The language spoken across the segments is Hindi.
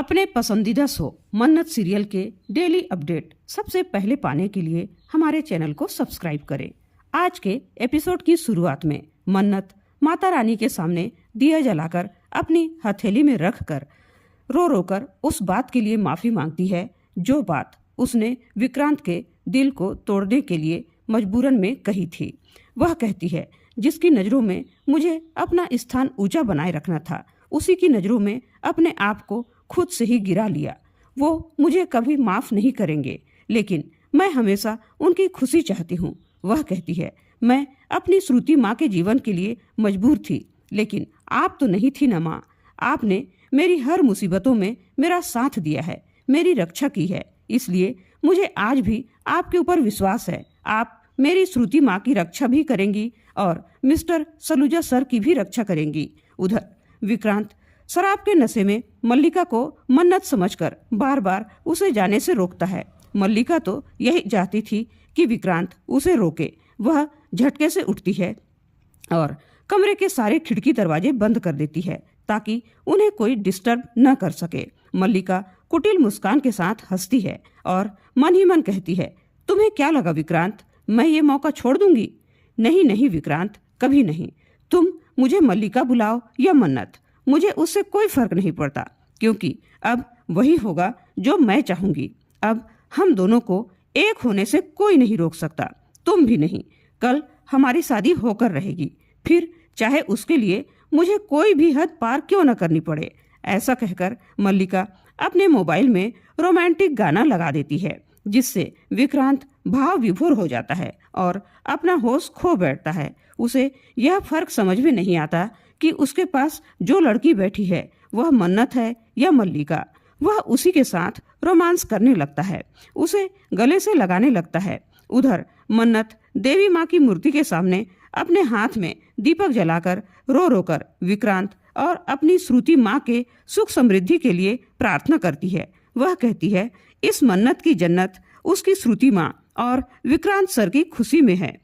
अपने पसंदीदा शो मन्नत सीरियल के डेली अपडेट सबसे पहले पाने के लिए हमारे चैनल को सब्सक्राइब करें। आज के एपिसोड की शुरुआत में मन्नत माता रानी के सामने दिया जलाकर अपनी हथेली में रखकर रो रो कर उस बात के लिए माफी मांगती है जो बात उसने विक्रांत के दिल को तोड़ने के लिए मजबूरन में कही थी। वह कहती है, जिसकी नज़रों में मुझे अपना स्थान ऊंचा बनाए रखना था, उसी की नज़रों में अपने आप को खुद से ही गिरा लिया। वो मुझे कभी माफ़ नहीं करेंगे, लेकिन मैं हमेशा उनकी खुशी चाहती हूँ। वह कहती है, मैं अपनी श्रुति माँ के जीवन के लिए मजबूर थी, लेकिन आप तो नहीं थी ना माँ। आपने मेरी हर मुसीबतों में मेरा साथ दिया है, मेरी रक्षा की है, इसलिए मुझे आज भी आपके ऊपर विश्वास है। आप मेरी श्रुति माँ की रक्षा भी करेंगी और मिस्टर सलूजा सर की भी रक्षा करेंगी। उधर विक्रांत शराब के नशे में मल्लिका को मन्नत समझकर बार बार उसे जाने से रोकता है। मल्लिका तो यही चाहती थी कि विक्रांत उसे रोके। वह झटके से उठती है और कमरे के सारे खिड़की दरवाजे बंद कर देती है ताकि उन्हें कोई डिस्टर्ब न कर सके। मल्लिका कुटिल मुस्कान के साथ हंसती है और मन ही मन कहती है, तुम्हें क्या लगा विक्रांत, मैं ये मौका छोड़ दूंगी? नहीं नहीं विक्रांत, कभी नहीं। तुम मुझे मल्लिका बुलाओ या मन्नत, मुझे उससे कोई फर्क नहीं पड़ता, क्योंकि अब वही होगा जो मैं चाहूंगी। अब हम दोनों को एक होने से कोई नहीं रोक सकता, तुम भी नहीं। कल हमारी शादी होकर रहेगी, फिर चाहे उसके लिए मुझे कोई भी हद पार क्यों न करनी पड़े। ऐसा कहकर मल्लिका अपने मोबाइल में रोमांटिक गाना लगा देती है, जिससे विक्रांत भाव विभोर हो जाता है और अपना होश खो बैठता है। उसे यह फर्क समझ में नहीं आता कि उसके पास जो लड़की बैठी है वह मन्नत है या मल्लिका। वह उसी के साथ रोमांस करने लगता है, उसे गले से लगाने लगता है। उधर मन्नत देवी माँ की मूर्ति के सामने अपने हाथ में दीपक जलाकर रो रो कर विक्रांत और अपनी श्रुति माँ के सुख समृद्धि के लिए प्रार्थना करती है। वह कहती है, इस मन्नत की जन्नत उसकी श्रुति माँ और विक्रांत सर की खुशी में है,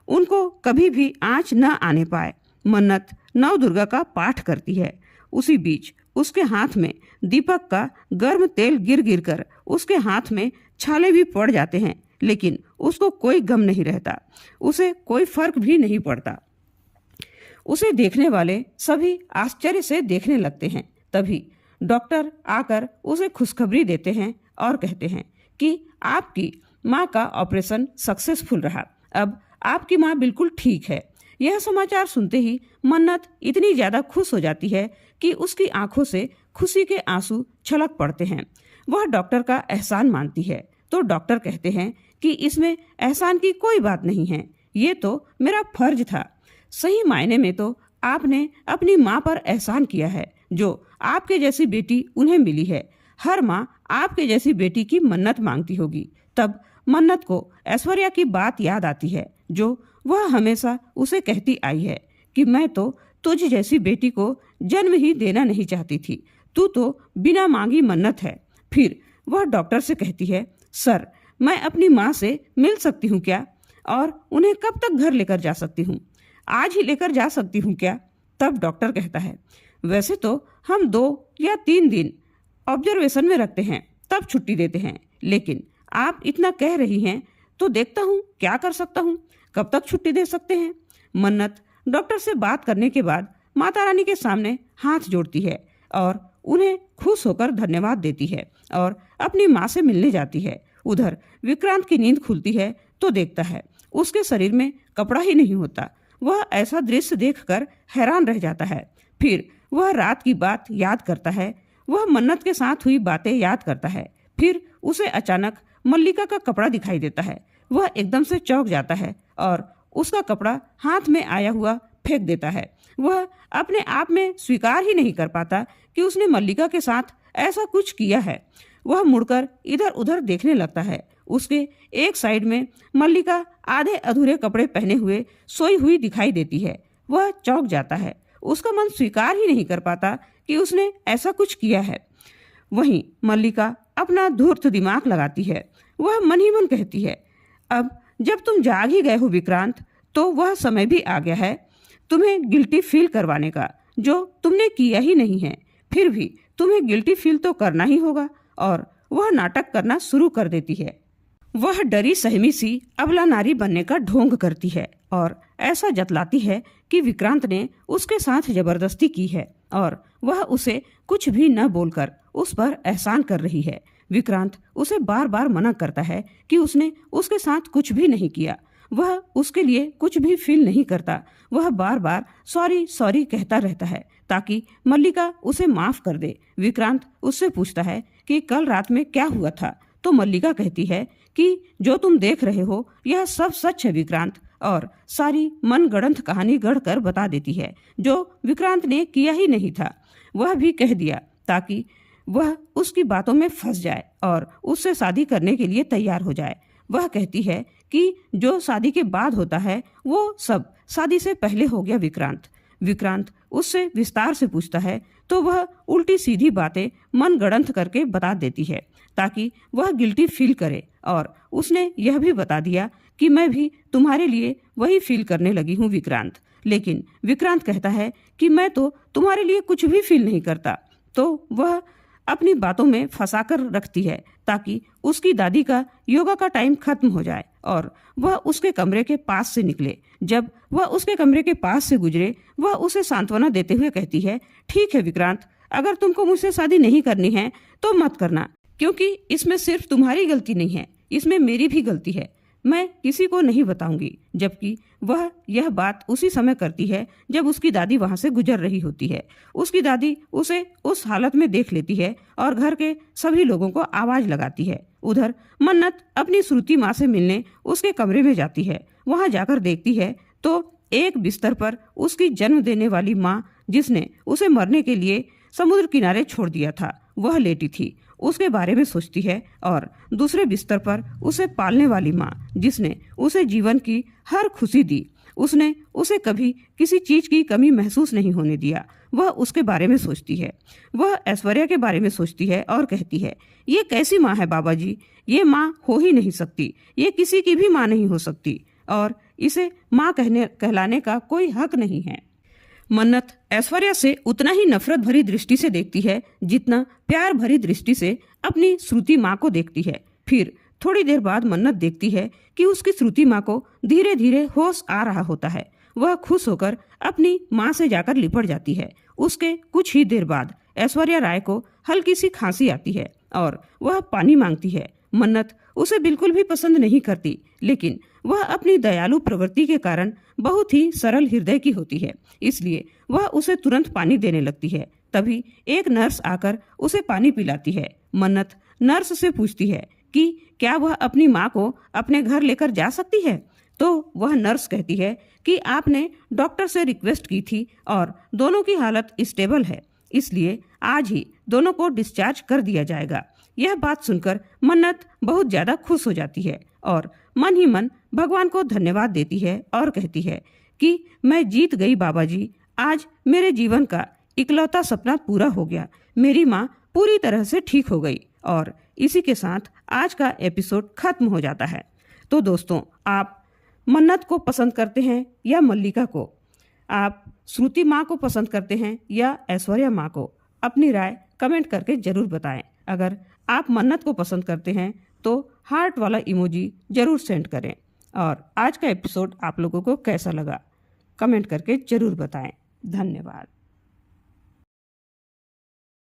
उनको कभी भी आँच न आने पाए। मन्नत नव दुर्गा का पाठ करती है। उसी बीच उसके हाथ में दीपक का गर्म तेल गिर गिर कर उसके हाथ में छाले भी पड़ जाते हैं, लेकिन उसको कोई गम नहीं रहता, उसे कोई फर्क भी नहीं पड़ता। उसे देखने वाले सभी आश्चर्य से देखने लगते हैं। तभी डॉक्टर आकर उसे खुशखबरी देते हैं और कहते हैं कि आपकी माँ का ऑपरेशन सक्सेसफुल रहा, अब आपकी माँ बिल्कुल ठीक है। यह समाचार सुनते ही मन्नत इतनी ज्यादा खुश हो जाती है कि उसकी आंखों से खुशी के आंसू छलक पड़ते हैं। वह डॉक्टर का एहसान मानती है तो डॉक्टर कहते हैं कि इसमें एहसान की कोई बात नहीं है, ये तो मेरा फर्ज था। सही मायने में तो आपने अपनी माँ पर एहसान किया है, जो आपके जैसी बेटी उन्हें मिली है। हर माँ आपके जैसी बेटी की मन्नत मांगती होगी। तब मन्नत को ऐश्वर्या की बात याद आती है, जो वह हमेशा उसे कहती आई है कि मैं तो तुझ जैसी बेटी को जन्म ही देना नहीं चाहती थी, तू तो बिना मांगी मन्नत है। फिर वह डॉक्टर से कहती है, सर मैं अपनी माँ से मिल सकती हूँ क्या, और उन्हें कब तक घर लेकर जा सकती हूँ? आज ही लेकर जा सकती हूँ क्या? तब डॉक्टर कहता है, वैसे तो हम 2 या 3 दिन ऑब्जर्वेशन में रखते हैं, तब छुट्टी देते हैं, लेकिन आप इतना कह रही हैं तो देखता हूँ क्या कर सकता हूँ, कब तक छुट्टी दे सकते हैं? मन्नत डॉक्टर से बात करने के बाद माता रानी के सामने हाथ जोड़ती है और उन्हें खुश होकर धन्यवाद देती है और अपनी माँ से मिलने जाती है। उधर विक्रांत की नींद खुलती है तो देखता है उसके शरीर में कपड़ा ही नहीं होता। वह ऐसा दृश्य देखकर हैरान रह जाता है। फिर वह रात की बात याद करता है, वह मन्नत के साथ हुई बातें याद करता है। फिर उसे अचानक मल्लिका का कपड़ा दिखाई देता है। वह एकदम से चौंक जाता है और उसका कपड़ा हाथ में आया हुआ फेंक देता है। वह अपने आप में स्वीकार ही नहीं कर पाता कि उसने मल्लिका के साथ ऐसा कुछ किया है। वह मुड़कर इधर उधर देखने लगता है। उसके एक साइड में मल्लिका आधे अधूरे कपड़े पहने हुए सोई हुई दिखाई देती है। वह चौंक जाता है, उसका मन स्वीकार ही नहीं कर पाता कि उसने ऐसा कुछ किया है। वहीं मल्लिका अपना धूर्त दिमाग लगाती है। वह मन ही मन कहती है, अब जब तुम जाग ही गए हो विक्रांत, तो वह समय भी आ गया है तुम्हें गिल्टी फील करवाने का, जो तुमने किया ही नहीं है। फिर भी तुम्हें गिल्टी फील तो करना ही होगा। और वह नाटक करना शुरू कर देती है। वह डरी सहमी सी अबला नारी बनने का ढोंग करती है और ऐसा जतलाती है कि विक्रांत ने उसके साथ जबरदस्ती की है और वह उसे कुछ भी न बोलकर उस पर एहसान कर रही है। विक्रांत उसे बार बार मना करता है कि उसने उसके साथ कुछ भी नहीं किया, वह उसके लिए कुछ भी फील नहीं करता। वह बार बार सॉरी सॉरी कहता रहता है ताकि मल्लिका उसे माफ कर दे। विक्रांत उससे पूछता है कि कल रात में क्या हुआ था, तो मल्लिका कहती है कि जो तुम देख रहे हो यह सब सच है विक्रांत, और सारी मनगढ़ंत कहानी गढ़कर बता देती है जो विक्रांत ने किया ही नहीं था, वह भी कह दिया ताकि वह उसकी बातों में फंस जाए और उससे शादी करने के लिए तैयार हो जाए। वह कहती है कि जो शादी के बाद होता है वो सब शादी से पहले हो गया विक्रांत उससे विस्तार से पूछता है तो वह उल्टी सीधी बातें मनगढ़ंत करके बता देती है ताकि वह गिल्टी फील करे। और उसने यह भी बता दिया कि मैं भी तुम्हारे लिए वही फील करने लगी हूँ विक्रांत। लेकिन विक्रांत कहता है कि मैं तो तुम्हारे लिए कुछ भी फील नहीं करता। तो वह अपनी बातों में फंसाकर रखती है ताकि उसकी दादी का योगा का टाइम खत्म हो जाए और वह उसके कमरे के पास से निकले। जब वह उसके कमरे के पास से गुजरे वह उसे सांत्वना देते हुए कहती है, ठीक है विक्रांत, अगर तुमको मुझसे शादी नहीं करनी है तो मत करना, क्योंकि इसमें सिर्फ तुम्हारी गलती नहीं है, इसमें मेरी भी गलती है। मैं किसी को नहीं बताऊंगी। जबकि वह यह बात उसी समय करती है जब उसकी दादी वहां से गुजर रही होती है। उसकी दादी उसे उस हालत में देख लेती है और घर के सभी लोगों को आवाज लगाती है। उधर मन्नत अपनी श्रुति माँ से मिलने उसके कमरे में जाती है। वहां जाकर देखती है तो एक बिस्तर पर उसकी जन्म देने वाली माँ, जिसने उसे मरने के लिए समुद्र किनारे छोड़ दिया था, वह लेटी थी। उसके बारे में सोचती है और दूसरे बिस्तर पर उसे पालने वाली माँ, जिसने उसे जीवन की हर खुशी दी, उसने उसे कभी किसी चीज की कमी महसूस नहीं होने दिया, वह उसके बारे में सोचती है। वह ऐश्वर्या के बारे में सोचती है और कहती है, ये कैसी माँ है बाबा जी, ये माँ हो ही नहीं सकती, ये किसी की भी माँ नहीं हो सकती और इसे माँ कहलाने का कोई हक नहीं है। मन्नत ऐश्वर्या से उतना ही नफरत भरी दृष्टि से देखती है जितना प्यार भरी दृष्टि से अपनी श्रुति माँ को देखती है। फिर थोड़ी देर बाद मन्नत देखती है कि उसकी श्रुति माँ को धीरे धीरे होश आ रहा होता है। वह खुश होकर अपनी माँ से जाकर लिपट जाती है। उसके कुछ ही देर बाद ऐश्वर्या राय को हल्की सी खांसी आती है और वह पानी मांगती है। मन्नत उसे बिल्कुल भी पसंद नहीं करती, लेकिन वह अपनी दयालु प्रवृत्ति के कारण बहुत ही सरल हृदय की होती है, इसलिए वह उसे तुरंत पानी देने लगती है। तभी एक नर्स आकर उसे पानी पिलाती है। मन्नत नर्स से पूछती है कि क्या वह अपनी माँ को अपने घर लेकर जा सकती है, तो वह नर्स कहती है कि आपने डॉक्टर से रिक्वेस्ट की थी और दोनों की हालत स्टेबल है, इसलिए आज ही दोनों को डिस्चार्ज कर दिया जाएगा। यह बात सुनकर मन्नत बहुत ज्यादा खुश हो जाती है और मन ही मन भगवान को धन्यवाद देती है और कहती है कि मैं जीत गई बाबा जी, आज मेरे जीवन का इकलौता सपना पूरा हो गया, मेरी माँ पूरी तरह से ठीक हो गई। और इसी के साथ आज का एपिसोड खत्म हो जाता है। तो दोस्तों, आप मन्नत को पसंद करते हैं या मल्लिका को? आप श्रुति माँ को पसंद करते हैं या ऐश्वर्या माँ को? अपनी राय कमेंट करके जरूर बताएं। अगर आप मन्नत को पसंद करते हैं तो हार्ट वाला इमोजी जरूर सेंड करें। और आज का एपिसोड आप लोगों को कैसा लगा कमेंट करके जरूर बताएं। धन्यवाद।